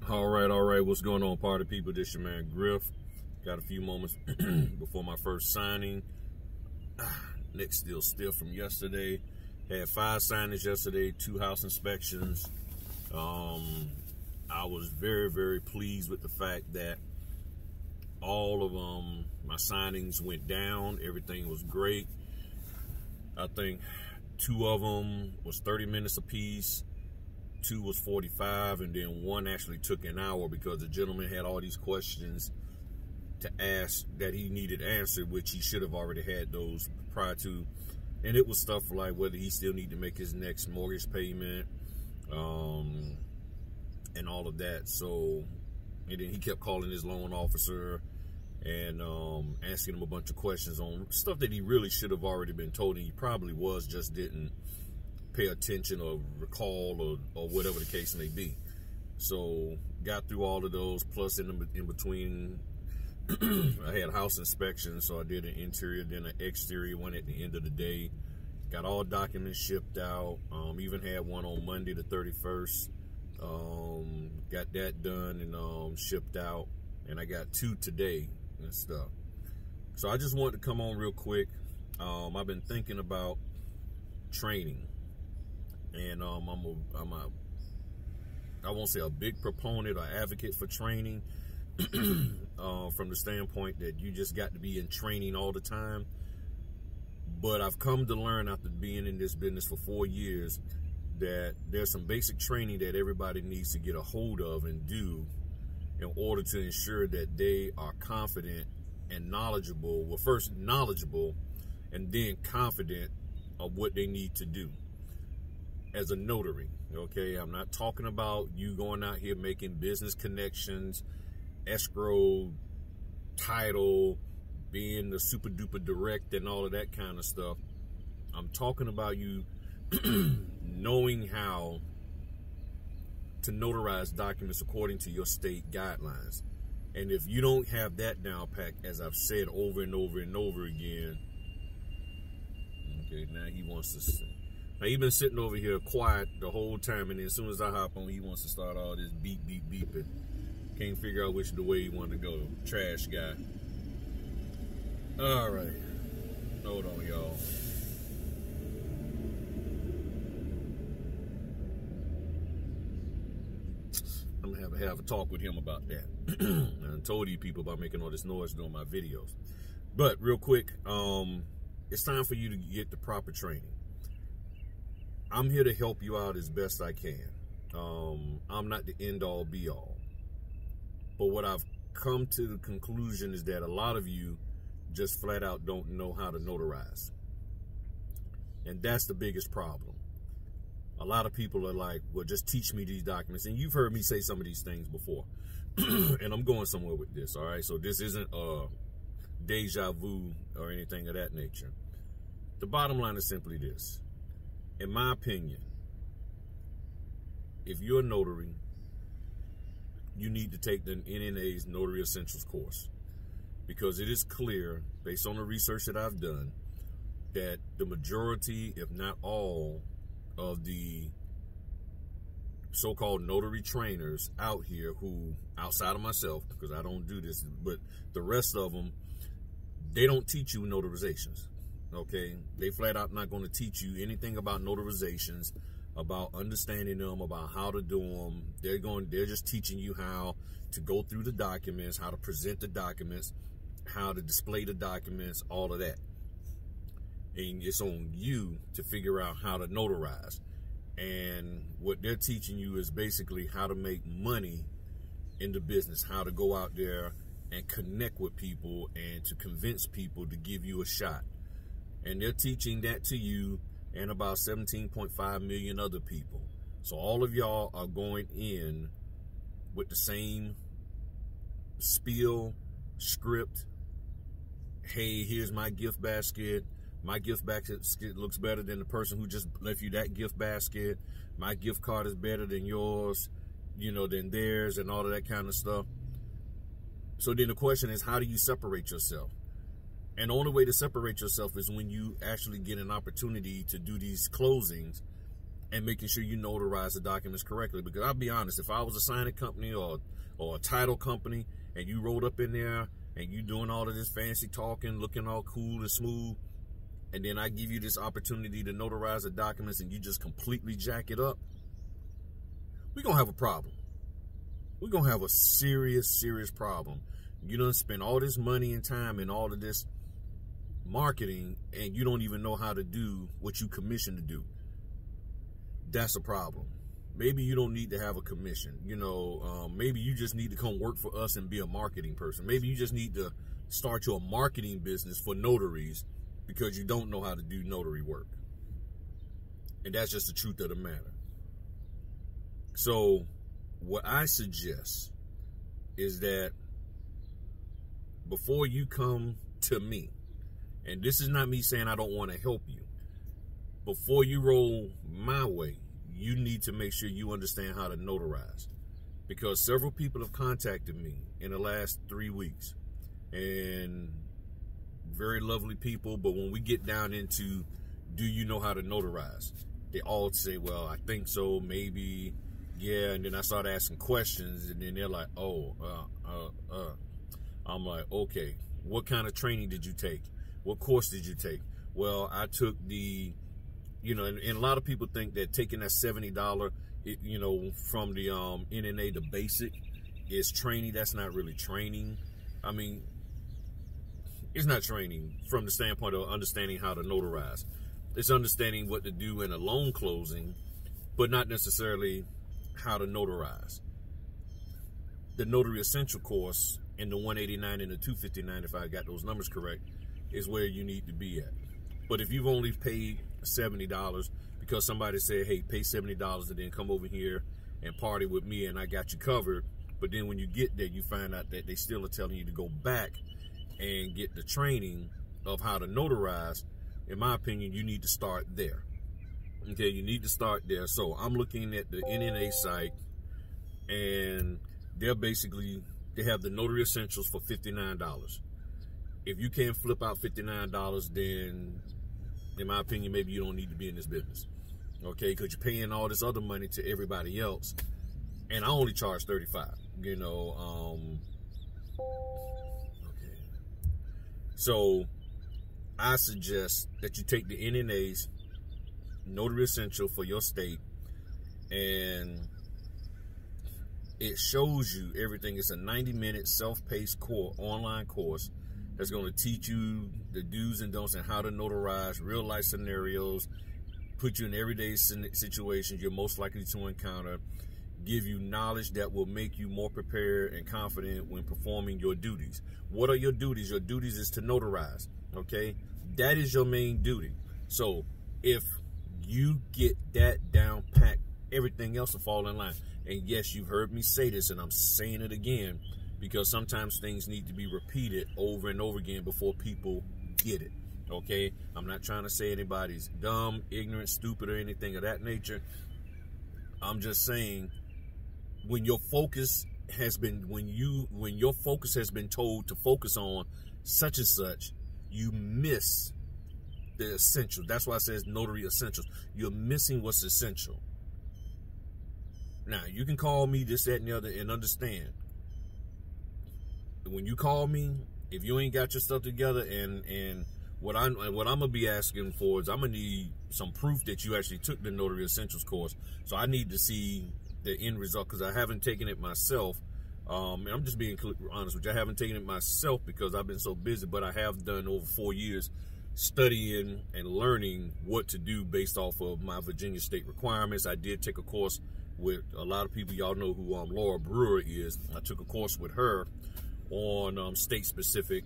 All right. What's going on, party people? This your man Griff. Got a few moments before my first signing. Neck still stiff from yesterday. Had 5 signings yesterday, 2 house inspections. I was very pleased with the fact that all of my signings went down. Everything was great. I think 2 of them was 30 minutes apiece. 2 was 45, and then 1 actually took an hour because the gentleman had all these questions to ask that he needed answered, which he should have already had those prior to. And it was stuff like whether he still need to make his next mortgage payment, and all of that. So, and then he kept calling his loan officer and asking him a bunch of questions on stuff that he really should have already been told, and he probably was, just didn't pay attention or recall or whatever the case may be. So got through all of those, plus in between I had house inspections, so I did an interior, then an exterior one at the end of the day. Got all documents shipped out. Even had one on Monday the 31st. Got that done and shipped out, and I got 2 today and stuff. So I just wanted to come on real quick. I've been thinking about training. And I won't say a big proponent or advocate for training from the standpoint that you just got to be in training all the time. But I've come to learn after being in this business for 4 years that there's some basic training that everybody needs to get a hold of and do in order to ensure that they are confident and knowledgeable. Well, first knowledgeable and then confident of what they need to do as a notary. Okay, I'm not talking about you going out here making business connections, escrow, title, being the super duper direct and all of that kind of stuff. I'm talking about you knowing how to notarize documents according to your state guidelines. And if you don't have that down pat, as I've said over and over and over again, okay, now he wants to. Now, he's been sitting over here quiet the whole time, and then as soon as I hop on, he wants to start all this beeping. Can't figure out which the way he wanted to go. Trash guy. All right. Hold on, y'all. I'm going to have a talk with him about that. I told you people about making all this noise during my videos. But real quick, it's time for you to get the proper training. I'm here to help you out as best I can. I'm not the end-all, be-all. But what I've come to the conclusion is that a lot of you just flat out don't know how to notarize. And that's the biggest problem. A lot of people are like, well, just teach me these documents. And you've heard me say some of these things before. And I'm going somewhere with this, all right? So this isn't deja vu or anything of that nature. The bottom line is simply this. In my opinion, if you're a notary, you need to take the NNA's Notary Essentials course, because it is clear, based on the research that I've done, that the majority, if not all, of the so-called notary trainers out here who, outside of myself, because I don't do this, but the rest of them, they don't teach you notarizations. Okay, they flat out not going to teach you anything about notarizations, about understanding them, about how to do them. They're just teaching you how to go through the documents, how to present the documents, how to display the documents, all of that. And it's on you to figure out how to notarize. And what they're teaching you is basically how to make money in the business, how to go out there and connect with people and to convince people to give you a shot. And they're teaching that to you and about 17.5 million other people. So all of y'all are going in with the same spiel, script. Hey, here's my gift basket. My gift basket looks better than the person who just left you that gift basket. My gift card is better than yours, than theirs, and all of that kind of stuff. So then the question is, how do you separate yourself? And the only way to separate yourself is when you actually get an opportunity to do these closings and making sure you notarize the documents correctly. Because I'll be honest, if I was a signing company or a title company and you rolled up in there and you doing all of this fancy talking, looking all cool and smooth, and then I give you this opportunity to notarize the documents and you just completely jack it up, we're going to have a problem. We're going to have a serious, serious problem. You done spend all this money and time and all of this marketing, and you don't even know how to do what you commissioned to do. That's a problem. Maybe you don't need to have a commission. You know, maybe you just need to come work for us and be a marketing person. Maybe you just need to start your marketing business for notaries because you don't know how to do notary work. And that's just the truth of the matter. So what I suggest is that before you come to me, and this is not me saying I don't want to help you, before you roll my way, you need to make sure you understand how to notarize. Because several people have contacted me in the last 3 weeks, and very lovely people, but when we get down into, do you know how to notarize? They all say, well, I think so, maybe, yeah, and then I start asking questions, and then they're like, oh, I'm like, okay, what kind of training did you take? What course did you take? Well, I took the, you know, and a lot of people think that taking that $70, you know, from the NNA, the basic, is training. That's not really training. I mean, it's not training from the standpoint of understanding how to notarize. It's understanding what to do in a loan closing, but not necessarily how to notarize. The Notary Essential course in the 189 and the 259, if I got those numbers correct, is where you need to be at. But if you've only paid $70 because somebody said, hey, pay $70 and then come over here and party with me and I got you covered, but then when you get there, you find out that they still are telling you to go back and get the training of how to notarize, in my opinion, you need to start there. Okay, you need to start there. So I'm looking at the NNA site, and they're basically, they have the Notary Essentials for $59. If you can't flip out $59, then in my opinion, maybe you don't need to be in this business. Okay, because you're paying all this other money to everybody else, and I only charge $35. You know, okay. So I suggest that you take the NNA's Notary Essential for your state, and it shows you everything. It's a 90-minute self-paced online course that's going to teach you the do's and don'ts and how to notarize real life scenarios, put you in everyday situations you're most likely to encounter, give you knowledge that will make you more prepared and confident when performing your duties. What are your duties? Your duties is to notarize, okay? That is your main duty. So if you get that down packed, everything else will fall in line. And yes, you've heard me say this, and I'm saying it again, because sometimes things need to be repeated over and over again before people get it, okay? I'm not trying to say anybody's dumb, ignorant, stupid, or anything of that nature. I'm just saying, when your focus has been, when your focus has been told to focus on such and such, you miss the essentials. That's why it says Notary Essentials. You're missing what's essential. Now, you can call me this, that, and the other, and understand. When you call me, if you ain't got your stuff together, and what I'm gonna be asking for is I'm gonna need some proof that you actually took the Notary Essentials course. So I need to see the end result, because I haven't taken it myself. And I'm just being honest with you. I haven't taken it myself because I've been so busy, but I have done over 4 years studying and learning what to do based off of my Virginia state requirements. I did take a course with a lot of people. Y'all know who Laura Brewer is. I took a course with her on state specific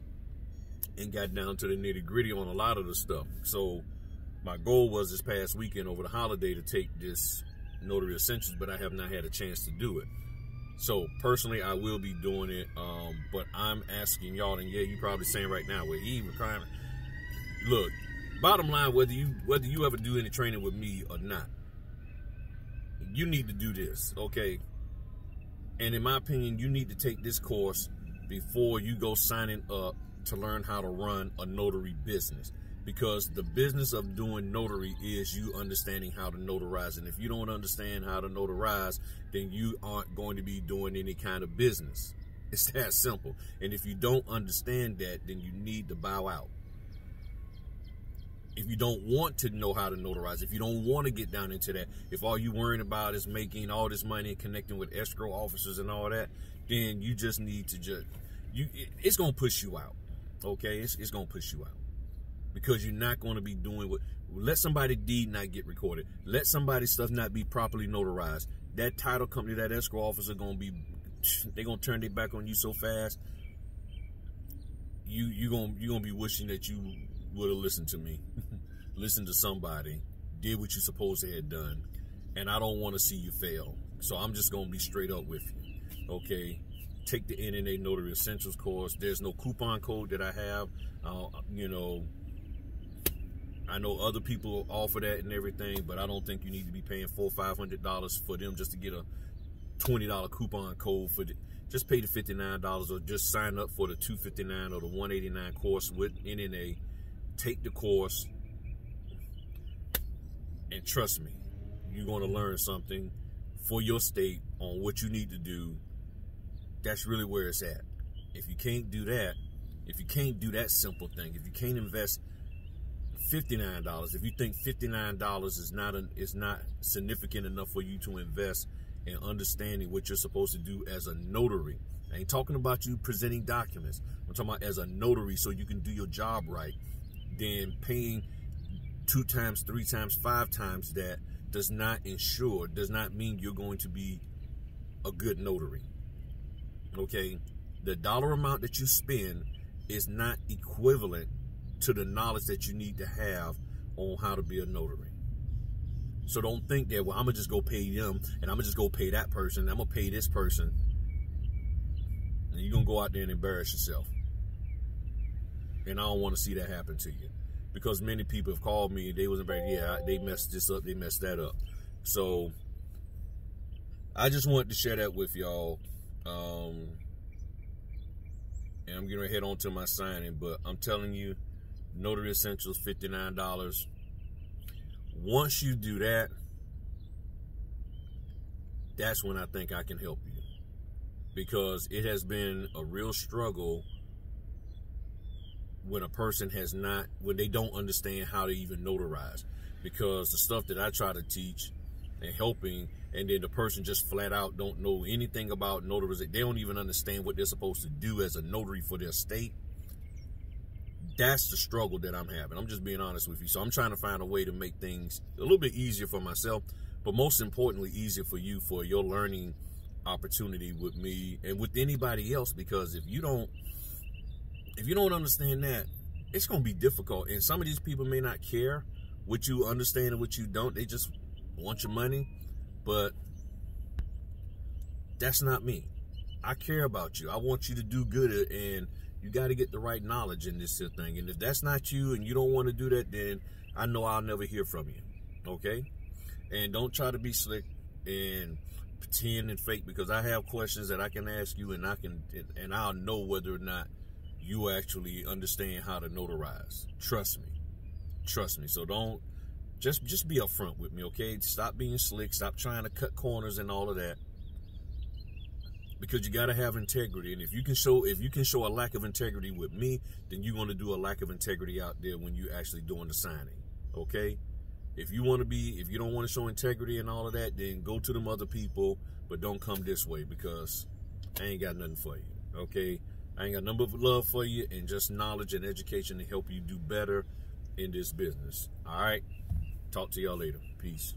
and got down to the nitty gritty on a lot of the stuff. So my goal was this past weekend over the holiday to take this Notary Essentials, but I have not had a chance to do it. So personally, I will be doing it, but I'm asking y'all, and yeah, you probably saying right now, well, he requirement. Look, bottom line, whether you ever do any training with me or not, you need to do this, okay? And in my opinion, you need to take this course before you go signing up to learn how to run a notary business. because the business of doing notary is you understanding how to notarize. And if you don't understand how to notarize, then you aren't going to be doing any kind of business. It's that simple. And if you don't understand that, then you need to bow out. If you don't want to know how to notarize, if you don't want to get down into that, if all you're worrying about is making all this money and connecting with escrow officers and all that, then you just need to it's going to push you out. Okay? It's going to push you out. Because you're not going to be doing let somebody deed not get recorded. Let somebody's stuff not be properly notarized. That title company, that escrow officer they're going to turn their back on you so fast. You're going to be wishing that you would have listened to me. Listened to somebody. Did what you're supposed to have done. And I don't want to see you fail. So I'm just going to be straight up with you. Okay? Take the NNA Notary Essentials course. There's no coupon code that I have. I know other people offer that and everything, but I don't think you need to be paying $400 or $500 for them just to get a $20 coupon code for just pay the $59 or just sign up for the $259 or the $189 course with NNA. Take the course, and trust me, you're going to learn something for your state on what you need to do. That's really where it's at. If you can't do that, if you can't do that simple thing, if you can't invest $59, if you think $59 is not significant enough for you to invest in understanding what you're supposed to do as a notary. I ain't talking about you presenting documents. I'm talking about as a notary so you can do your job right. Then paying 2 times, 3 times, 5 times that does not mean you're going to be a good notary. Okay? The dollar amount that you spend is not equivalent to the knowledge that you need to have on how to be a notary. So don't think that, well, I'm going to just go pay them, and I'm going to just go pay that person, and I'm going to pay this person, and you're going to go out there and embarrass yourself. And I don't want to see that happen to you. Because many people have called me, they was embarrassed, yeah, they messed this up, they messed that up. So I just wanted to share that with y'all. And I'm getting ready to head on to my signing, but I'm telling you, Notary Essentials, $59. Once you do that, that's when I think I can help you. Because it has been a real struggle when a person when they don't understand how to even notarize. Because the stuff that I try to teach and helping, and then the person just flat out don't know anything about notarization. They don't even understand what they're supposed to do as a notary for their state. That's the struggle that I'm having. I'm just being honest with you. So I'm trying to find a way to make things a little bit easier for myself, but most importantly, easier for you for your learning opportunity with me and with anybody else. Because if you don't understand that, it's going to be difficult. And some of these people may not care what you understand and what you don't. They just want your money. But that's not me. I care about you. I want you to do good, and you got to get the right knowledge in this thing. And if that's not you and you don't want to do that, then I know I'll never hear from you. Okay? And don't try to be slick and pretend and fake, because I have questions that I can ask you, and I'll know whether or not you actually understand how to notarize. Trust me. Trust me. So don't just be upfront with me, okay? Stop being slick. Stop trying to cut corners and all of that. Because you got to have integrity. And if you can show a lack of integrity with me, then you're going to do a lack of integrity out there when you're actually doing the signing. Okay? If you don't want to show integrity and all of that, then go to them other people, but don't come this way, because I ain't got nothing for you. Okay? I ain't got nothing but love for you and just knowledge and education to help you do better in this business. All right? Talk to y'all later. Peace.